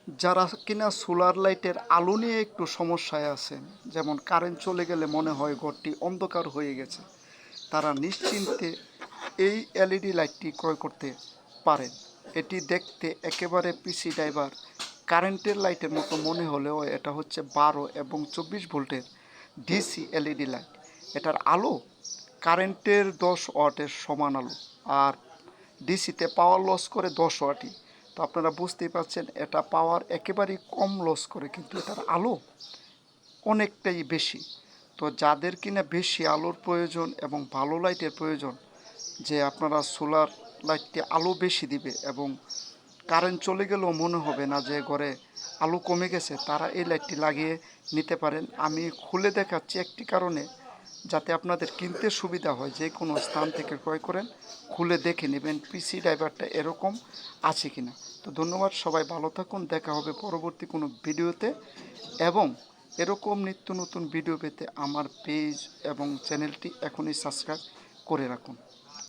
যারা কিনা সোলার লাইটের আলো নিয়ে একটু সমস্যায় আছেন, যেমন কারেন্ট চলে গেলে মনে হয় ঘরটি অন্ধকার হয়ে গেছে, তারা নিশ্চিন্তে এই এলইডি লাইটটি ক্রয় করতে পারেন। এটি দেখতে একেবারে পিসি ড্রাইভার কারেন্টের লাইটের মতো মনে হলেও এটা হচ্ছে 12 এবং 24 ভোল্টের ডিসি এলইডি লাইট। এটার আলো কারেন্টের 10 ওয়াটের সমান আলো, আর ডিসিতে পাওয়ার লস করে 10 ওয়াটই। তো আপনারা বুঝতেই পারছেন এটা পাওয়ার একেবারেই কম লস করে, কিন্তু এটার আলো অনেকটাই বেশি। তো যাদের কিনা বেশি আলোর প্রয়োজন এবং ভালো লাইটের প্রয়োজন, যে আপনারা সোলার লাইটটি আলো বেশি দিবে এবং কারেন্ট চলে গেলেও মনে হবে না যে ঘরে আলো কমে গেছে, তারা এই লাইটটি লাগিয়ে নিতে পারেন। আমি খুলে দেখাচ্ছি একটি কারণে, যাতে আপনাদের কিনতে সুবিধা হয়। যে কোনো স্থান থেকে ক্রয় করেন, খুলে দেখে নেবেন পিসি ড্রাইভারটা এরকম আছে কিনা। তো ধন্যবাদ, সবাই ভালো থাকুন, দেখা হবে পরবর্তী কোনো ভিডিওতে। এবং এরকম নিত্য নতুন ভিডিও পেতে আমার পেজ এবং চ্যানেলটি এখনই সাবস্ক্রাইব করে রাখুন।